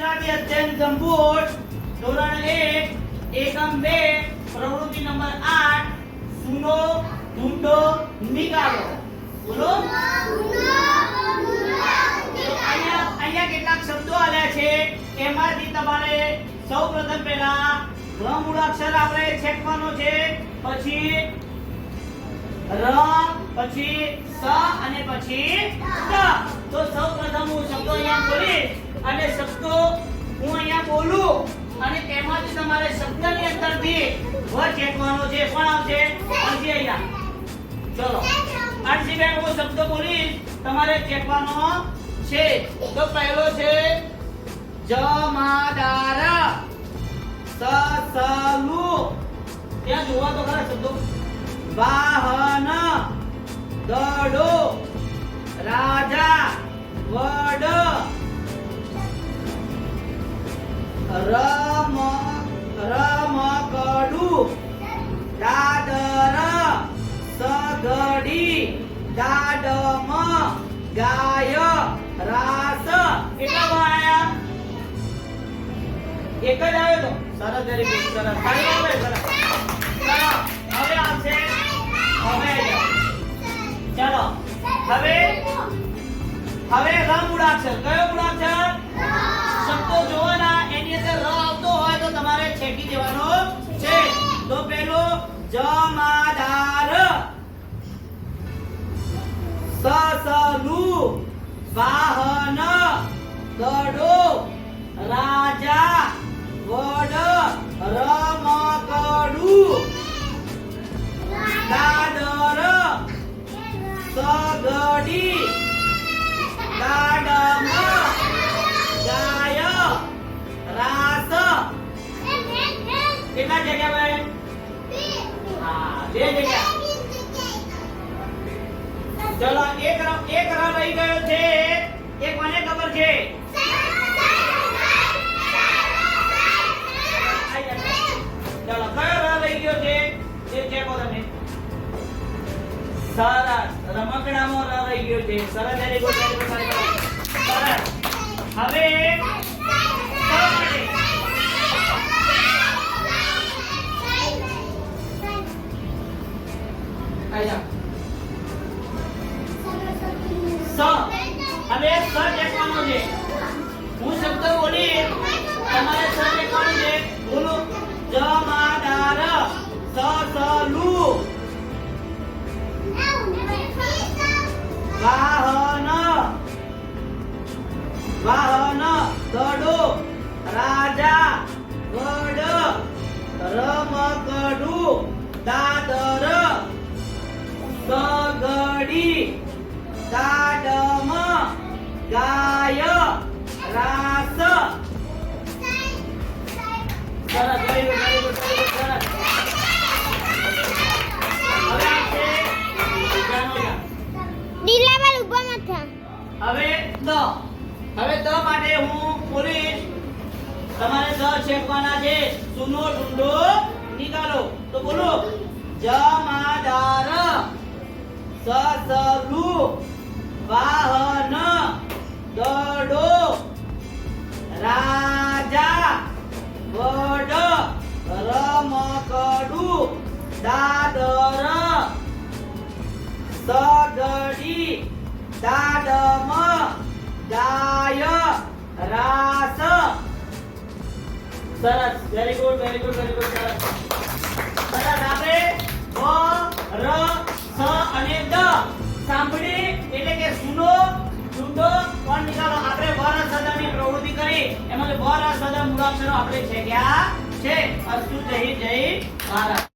ગુજરાતી અધ્યયન સંપૂર્ણ ધોરણ 1 એકમ 2 પ્રવૃત્તિ નંબર 8 સુનો ઢૂંઢો નિકાલો. બોલો. અહીંયા કેટલાક શબ્દો આલ્યા છે, એમાંથી તમારે સૌપ્રથમ પહેલા ર મૂળાક્ષર આપણે છેકવાનો છે, પછી ર, પછી સ અને પછી ત. તો સૌપ્રથમ હું શબ્દો અહીંયા બોલીશ અને શબ્દો હું અહીંયા બોલું અને તેમાંથી તમારે શબ્દની અંદરથી વ છેકવાનો છે. કોણ આવશે? અરજી. અહીંયા ચલો અરજી બેન હું શબ્દો બોલીશ, તમારે છેકવાનો છે. તો પહેલો છે જમાદાર, સસલુ, ત્યાં જોવા તો ખરા શબ્દો. વાહન, દડો, રાજા, વડ, રમકડું, દાદર, સઘડી, દાડમ, ગાય, રાસ. કેટલા આયા? એક જ આવ્યો તો. સરસ, વેરી ગુડ, સરસ. ફરી આવે, સરસ. ચલો હવે આવશે, હવે ચલો હવે ર મૂળાક્ષર. કયો મૂળાક્ષર? શબ્દો જોવાના, એની અંદર ર આવતો હોય તો તમારે છેકી દેવાનો છે. તો પેલો જમાદાર, સસલુ, વાહન, દડો, રાજા, વડ, રમકડું, દાદર, સઘડી, દાડમ, ગાય, રાસ. કેટલા જગ્યા ભાઈ? હા, 2 જગ્યા. ચલો એક ર રહી ગયો છે. એક મને ખબર છે. ચલો કયો ર રહી ગયો છે? જે ચેકો તમે. સરસ. રમકડામાં ર રહી ગયો છે. સરસ, વેરી ગુડ, વેરી ગુડ, સરસ. હવે સ. હવે સ ચેકવાનો છે. હું શબ્દ બોલી, તમારે સ ચેકવાનો છે. બોલો. જમાદાર, સસલુ, વાહન, દડો, રાજા, વડ, રમકડું, દાદર, સઘડી, દાડમ, ગાય, રાસ. સરસ, very good, very good, very good, સરસ. હવે આવશે ડીલા પર ઉભો મત થા. હવે દ. હવે દ માટે હું બોલીશ, તમારે દ છેકવાના છે. સુનો ઢૂંઢો નિકાલો. તો બોલો. જમાદાર, સસલુ, વાહન, દડો, રાજા, વડ, રમકડું, દાદર, સઘડી, દાડમ, ગાય, રાસ. સરસ, very good, very good, very good, સરસ. સરસ. આપણે વ, ર, સ અને દ સાંભળી એટલે કે સુનો ઢૂંઢો કોણ નિકાલો. આપણે વ, ર, સ, દ ની પ્રવૃત્તિ કરી, એમાં વ, ર, સ, દ મૂળાક્ષરો આપણે છેક્યા છે. અસ્તુ જય જય ભારત.